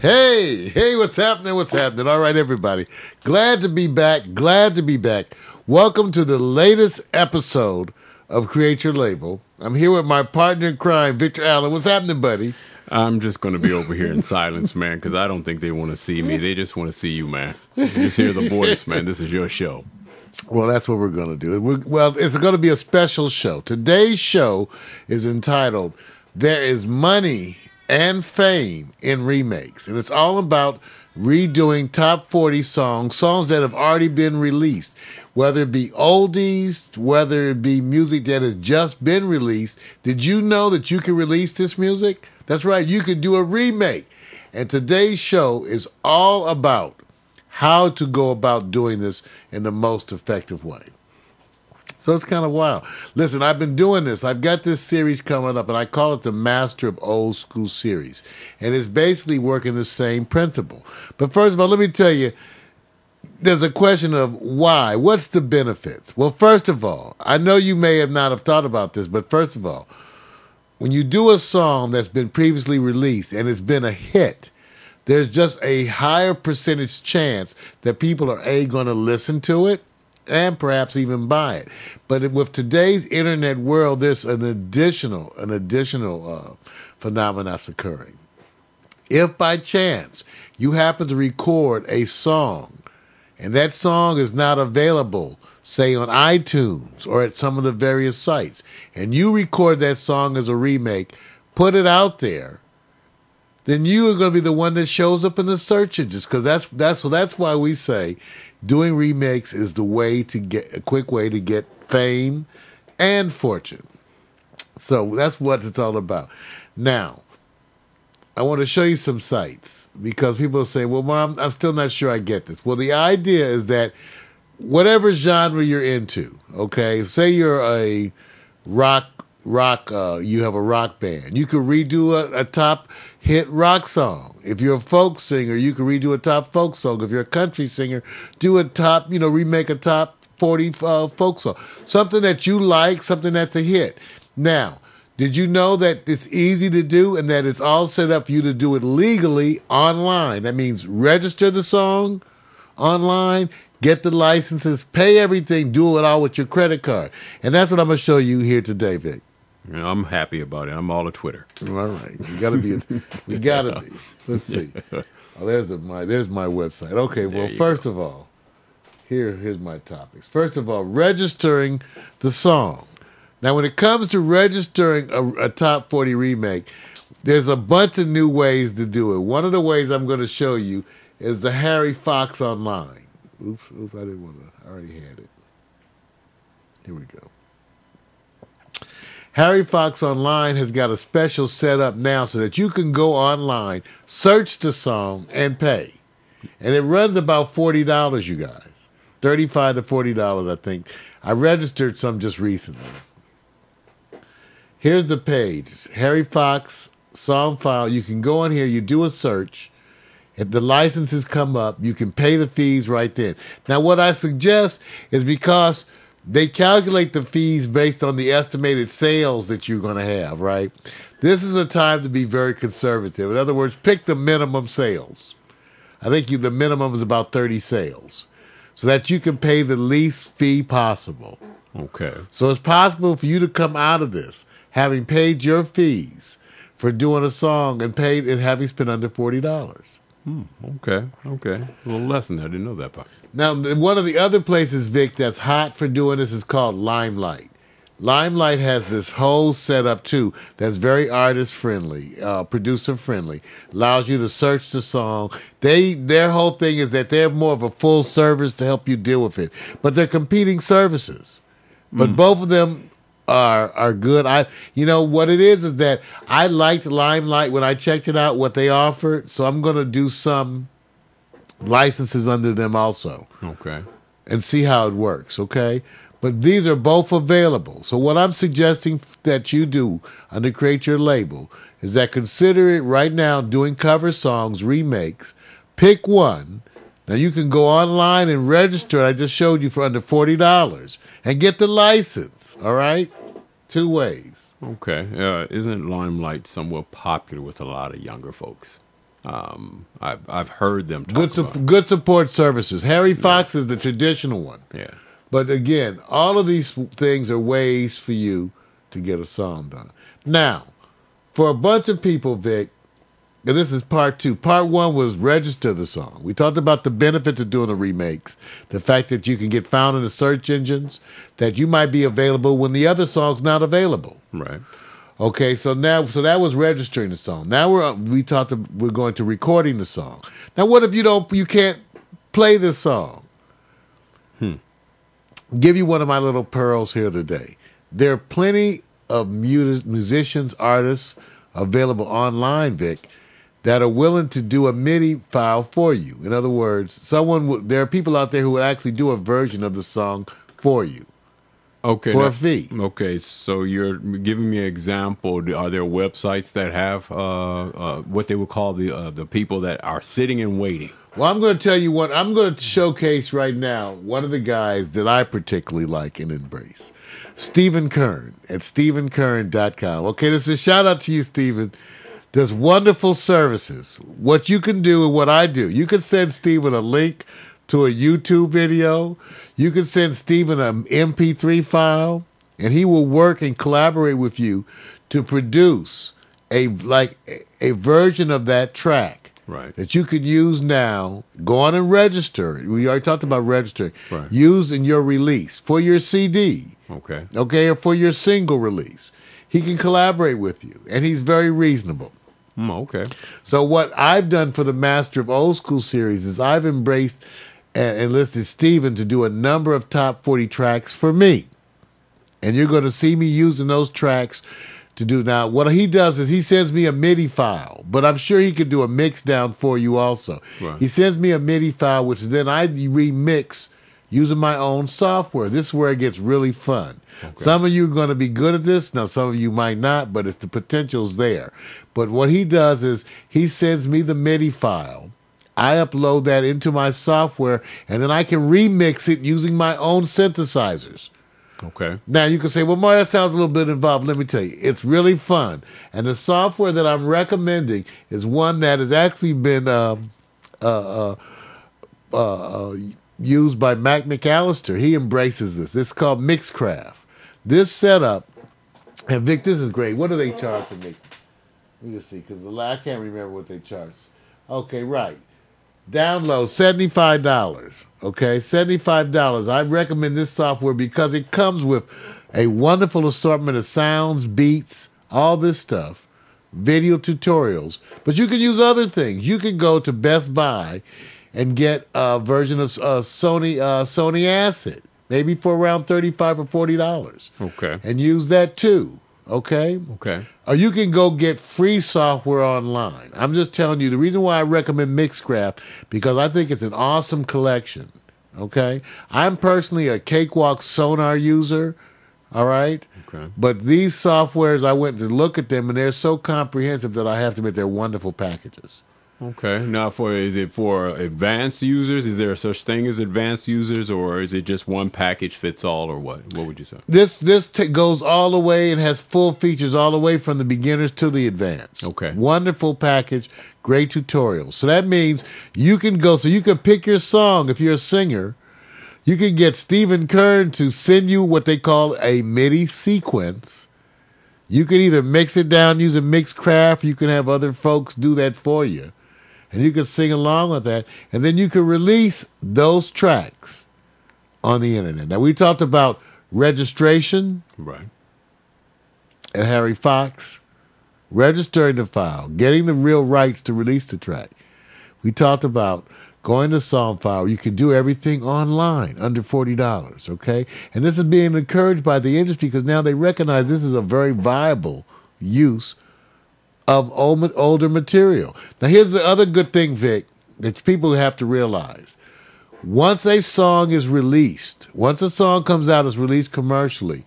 Hey, what's happening? What's happening? All right, everybody. Glad to be back. Glad to be back. Welcome to the latest episode of Create Your Label. I'm here with my partner in crime, Victor Allen. What's happening, buddy? I'm just going to be over here in silence, man, because I don't think they want to see me. They just want to see you, man. Just hear the voice, man. This is your show. Well, that's what we're going to do. Well, it's going to be a special show. Today's show is entitled, There is Money and Fame in Remakes. And it's all about redoing top 40 songs that have already been released. Whether it be oldies, whether it be music that has just been released. Did you know that you can release this music? That's right, you can do a remake. And today's show is all about how to go about doing this in the most effective way. So it's kind of wild. Listen, I've been doing this. I've got this series coming up, and I call it the Master of Old School series. And it's basically working the same principle. But first of all, let me tell you, there's a question of why. What's the benefits? Well, first of all, I know you may have not have thought about this, but first of all, when you do a song that's been previously released and it's been a hit, there's just a higher percentage chance that people are going to listen to it and perhaps even buy it. But with today's internet world, there's an additional phenomenon that's occurring. If by chance you happen to record a song and that song is not available, say on iTunes or at some of the various sites, and you record that song as a remake, put it out there, then you are going to be the one that shows up in the search engines, because that's why we say doing remakes is the way to get a quick way to get fame and fortune. So that's what it's all about. Now, I want to show you some sites because people say, "Well, Mom, I'm still not sure I get this." Well, the idea is that whatever genre you're into, okay, say you're a rock, you have a rock band, you could redo a top hit rock song. If you're a folk singer, you could redo a top folk song. If you're a country singer, do a top, remake a top 40 folk song. Something that you like, something that's a hit. Now, did you know that it's easy to do and that it's all set up for you to do it legally online? That means register the song online, get the licenses, pay everything, do it all with your credit card. And that's what I'm going to show you here today, Vic. I'm happy about it. I'm all of Twitter. All right. We got to be. We got to be. Let's see. Oh, there's my website. Okay, well, first of all, here's my topics. First of all, registering the song. Now, when it comes to registering a top 40 remake, there's a bunch of new ways to do it. One of the ways I'm going to show you is the Harry Fox Online. Oops, I didn't want to. I already had it. Here we go. Harry Fox Online has got a special setup now so that you can go online, search the song, and pay. And it runs about $40, you guys. $35 to $40, I think. I registered some just recently. Here's the page. Harry Fox song file. You can go in here, you do a search. If the licenses come up, you can pay the fees right then. Now, what I suggest is because they calculate the fees based on the estimated sales that you're going to have, right? This is a time to be very conservative. In other words, pick the minimum sales. I think the minimum is about 30 sales so that you can pay the least fee possible. Okay. So it's possible for you to come out of this having paid your fees for doing a song and having spent under $40. Okay. A little less than that. I didn't know that part. Now, one of the other places, Vic, that's hot for doing this is called Limelight. Limelight has this whole setup, too, that's very artist-friendly, producer-friendly. Allows you to search the song. Their whole thing is that they're more of a full service to help you deal with it. But they're competing services. But both of them are good. What it is that I liked Limelight when I checked it out, what they offered. So I'm going to do some licenses under them also. Okay. And see how it works, okay? But these are both available. So what I'm suggesting that you do under Create Your Label is that consider it right now doing cover songs, remakes. Pick one. Now you can go online and register. I just showed you for under $40 and get the license, all right? 2 ways. Okay. Isn't Limelight somewhat popular with a lot of younger folks? I've heard them talk about. Good support services. Harry Fox is the traditional one. Yeah. But again, all of these things are ways for you to get a song done. Now, for a bunch of people, Vic, and this is part 2. Part 1 was register the song. We talked about the benefits of doing the remakes, the fact that you can get found in the search engines, that you might be available when the other song's not available. Right. Okay, so that was registering the song. Now we're going to recording the song. Now, what if you can't play this song? Give you one of my little pearls here today. There are plenty of musicians, artists available online, Vic, that are willing to do a MIDI file for you. In other words, there are people out there who will actually do a version of the song for you. Okay. For a fee. Okay, so you're giving me an example. Are there websites that have what they would call the people that are sitting and waiting? Well, I'm going to tell you what. I'm going to showcase right now one of the guys that I particularly like and embrace. Stephen Kern at StephenKern.com. Okay, this is a shout out to you, Stephen. Does wonderful services. What you can do and what I do. You can send Stephen a link to a YouTube video. You can send Stephen an MP3 file, and he will work and collaborate with you to produce a version of that track. Right. That you could use now. Go on and register. We already talked about registering. Right. Use in your release for your CD. Okay. Okay, or for your single release. He can collaborate with you, and he's very reasonable. Okay. So what I've done for the Master of Old School series is I've embraced and enlisted Stephen to do a number of top 40 tracks for me. And you're going to see me using those tracks to do. Now, what he does is he sends me a MIDI file, but I'm sure he could do a mix down for you also. Right. He sends me a MIDI file, which then I remix using my own software. This is where it gets really fun. Okay. Some of you are going to be good at this. Now, some of you might not, but the potential's there. But what he does is he sends me the MIDI file. I upload that into my software, and then I can remix it using my own synthesizers. Okay. Now, you can say, well, Mark, that sounds a little bit involved. Let me tell you, it's really fun. And the software that I'm recommending is one that has actually been used by Mac McAllister. He embraces this. This is called Mixcraft. This setup, and Vic, this is great. What do they charge for me? Let me just see, because I can't remember what they charge. Okay, right. Download $75. Okay, $75. I recommend this software because it comes with a wonderful assortment of sounds, beats, all this stuff, video tutorials. But you can use other things. You can go to Best Buy and get a version of Sony Acid, maybe for around $35 or $40. Okay. And use that too. Okay? Okay. Or you can go get free software online. I'm just telling you, the reason why I recommend Mixcraft, because I think it's an awesome collection. Okay? I'm personally a Cakewalk Sonar user. All right? Okay. But these softwares, I went to look at them, and they're so comprehensive that I have to admit they're wonderful packages. Okay. Now, is it for advanced users? Is there such thing as advanced users, or is it just one package fits all, or what? What would you say? This goes all the way and has full features all the way from the beginners to the advanced. Okay. Wonderful package, great tutorials. So that means you can pick your song if you're a singer. You can get Stephen Kern to send you what they call a MIDI sequence. You can either mix it down using Mixcraft. You can have other folks do that for you. And you can sing along with that. And then you can release those tracks on the internet. Now, we talked about registration. Right. At Harry Fox. Registering the file. Getting the real rights to release the track. We talked about going to Songfile. You can do everything online under $40. Okay? And this is being encouraged by the industry because now they recognize this is a very viable use of older material. Now, here's the other good thing, Vic, that people have to realize. Once a song is released, once a song comes out, is released commercially,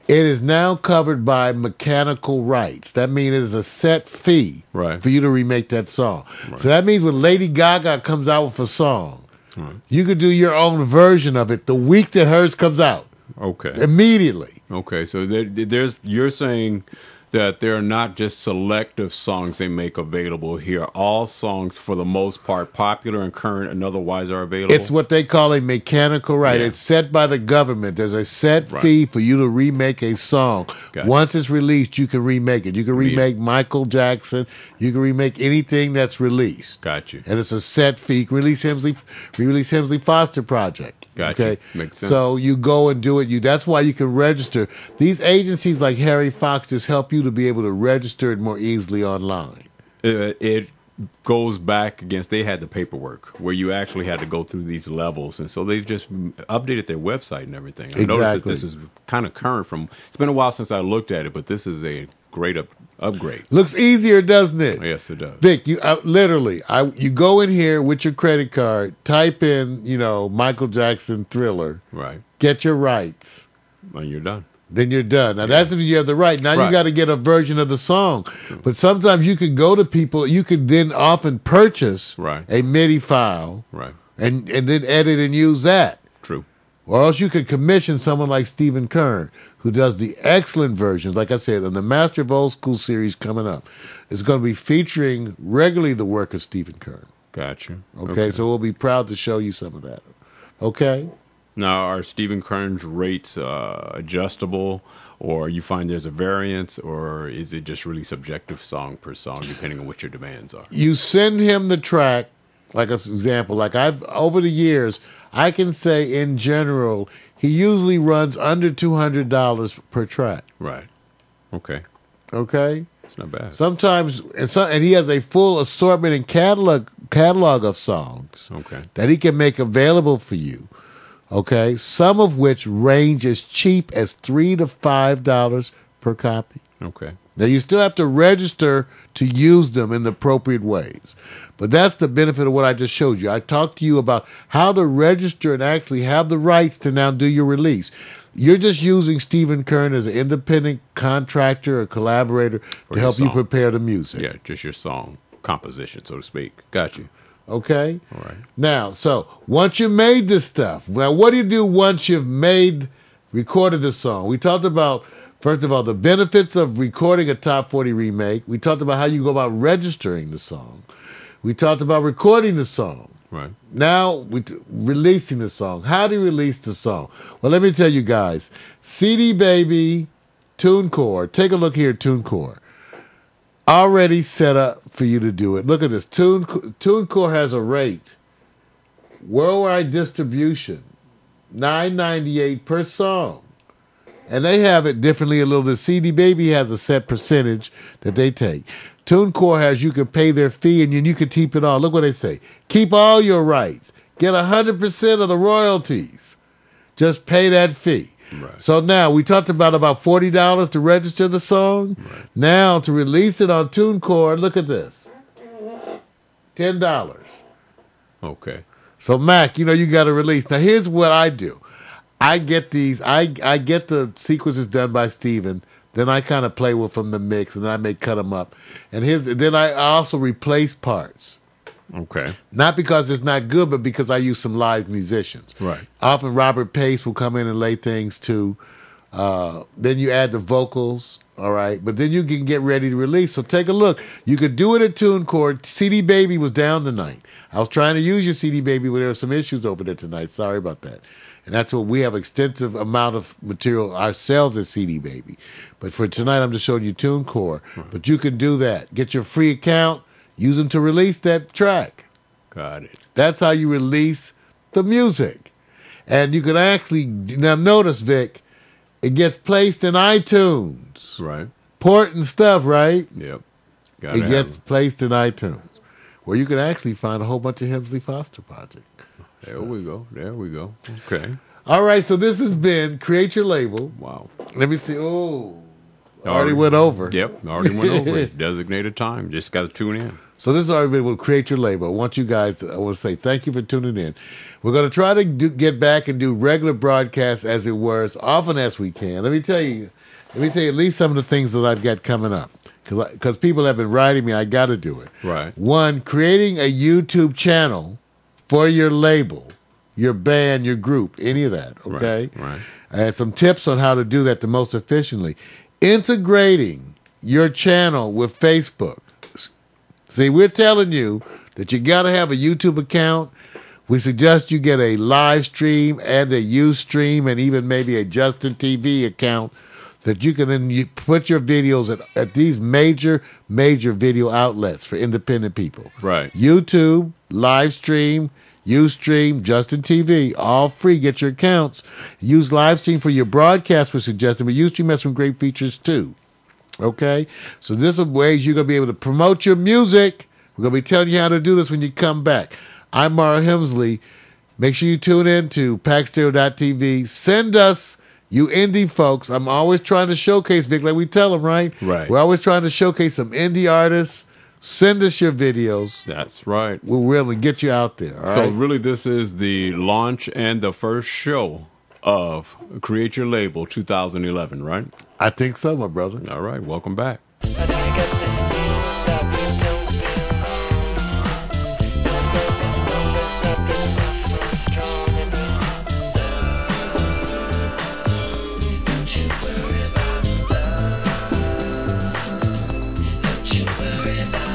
it is now covered by mechanical rights. That means it is a set fee right. for you to remake that song. Right. So that means when Lady Gaga comes out with a song, right. you could do your own version of it the week that hers comes out. Okay. Immediately. Okay, so you're saying that they're not just selective songs they make available here. All songs, for the most part, popular and current and otherwise, are available. It's what they call a mechanical right. Yeah. It's set by the government. There's a set fee for you to remake a song. Gotcha. Once it's released, you can remake it. You can remake Michael Jackson. You can remake anything that's released. Got you. And it's a set fee. Release Hemsley Foster Project. Gotcha. Okay? Makes sense. So you go and do it. That's why you can register. These agencies like Harry Fox just help you to be able to register it more easily online. It goes back against, they had the paperwork where you actually had to go through these levels, and so they've just updated their website and everything. I noticed that this is kind of current from, it's been a while since I looked at it, but this is a great upgrade. Looks easier, doesn't it? Yes, it does. Vic, you you go in here with your credit card, type in, Michael Jackson Thriller, right? Get your rights, and you're done. Then you're done. Now that's if you have the right. Now you got to get a version of the song. But sometimes you can go to people. You can then often purchase a MIDI file, and then edit and use that. True. Or else you could commission someone like Stephen Kern, who does the excellent versions. Like I said, on the Master of Old School series coming up, it's going to be featuring regularly the work of Stephen Kern. Gotcha. Okay, so we'll be proud to show you some of that. Okay. Now, are Stephen Kern's rates adjustable, or you find there's a variance, or is it just really subjective song per song, depending on what your demands are? You send him the track, like an example. Like over the years, I can say in general, he usually runs under $200 per track. Right. Okay. Okay. It's not bad. Sometimes, and he has a full assortment and catalog of songs that he can make available for you. Okay, some of which range as cheap as $3 to $5 per copy. Okay. Now you still have to register to use them in the appropriate ways, but that's the benefit of what I just showed you. I talked to you about how to register and actually have the rights to now do your release. You're just using Stephen Kern as an independent contractor or collaborator to help you prepare the music. Yeah, just your song composition, so to speak. Got you. Okay? All right. Now, so once you've made this stuff, well, what do you do once you've recorded the song? We talked about, first of all, the benefits of recording a Top 40 remake. We talked about how you go about registering the song. We talked about recording the song. Right. Now, releasing the song. How do you release the song? Well, let me tell you guys. CD Baby, TuneCore. Take a look here at TuneCore. Already set up for you to do it. Look at this. TuneCore has a rate. Worldwide distribution, $9.98 per song. And they have it differently a little. The CD Baby has a set percentage that they take. TuneCore has, you can pay their fee and then you can keep it all. Look what they say. Keep all your rights. Get 100% of the royalties. Just pay that fee. Right. So now we talked about $40 to register the song. Right. Now to release it on TuneCore, look at this. $10. Okay. So Mac, you got to release. Now here's what I do. I get these. I get the sequences done by Steven. Then I kind of play with them the mix, and then I may cut them up. And then I also replace parts. Okay. Not because it's not good, but because I use some live musicians. Right. Often Robert Pace will come in and lay things too. Then you add the vocals, all right? But then you can get ready to release. So take a look. You could do it at TuneCore. CD Baby was down tonight. I was trying to use your CD Baby, but there were some issues over there tonight. Sorry about that. And that's what we have extensive amount of material ourselves at CD Baby. But for tonight, I'm just showing you TuneCore. But you can do that. Get your free account. Use them to release that track. Got it. That's how you release the music. And you can actually, now notice, Vic, it gets placed in iTunes. Right. Important stuff, right? Yep. It gets placed in iTunes, where you can actually find a whole bunch of Hemsley Foster projects. There we go. There we go. Okay. All right, so this has been Create Your Label. Wow. Let me see. Oh, already went over. Yep, already went over. Designated time. Just got to tune in. So this is already been with Create Your Label. I want to say thank you for tuning in. We're going to try to get back and do regular broadcasts, as it were, as often as we can. Let me tell you at least some of the things that I've got coming up. Because people have been writing me, I got to do it. Right. One, creating a YouTube channel for your label, your band, your group, any of that, okay? Right. And some tips on how to do that the most efficiently. Integrating your channel with Facebook. See, we're telling you that you got to have a YouTube account. We suggest you get a live stream and a Ustream and even maybe a Justin TV account that you can then put your videos at these major video outlets for independent people. Right. YouTube, live stream, Ustream, Justin TV, all free. Get your accounts. Use live stream for your broadcast, we suggested, but Ustream has some great features too. Okay? So this is ways you're going to be able to promote your music. We're going to be telling you how to do this when you come back. I'm Mara Hemsley. Make sure you tune in to packstereo.tv. Send us, you indie folks. I'm always trying to showcase, Vic, like we tell them, right? Right. We're always trying to showcase some indie artists. Send us your videos. That's right. We'll really get you out there. All so right? really, this is the launch and the first show of Create Your Label 2011, right? I think so, my brother. All right. Welcome back. Don't you worry about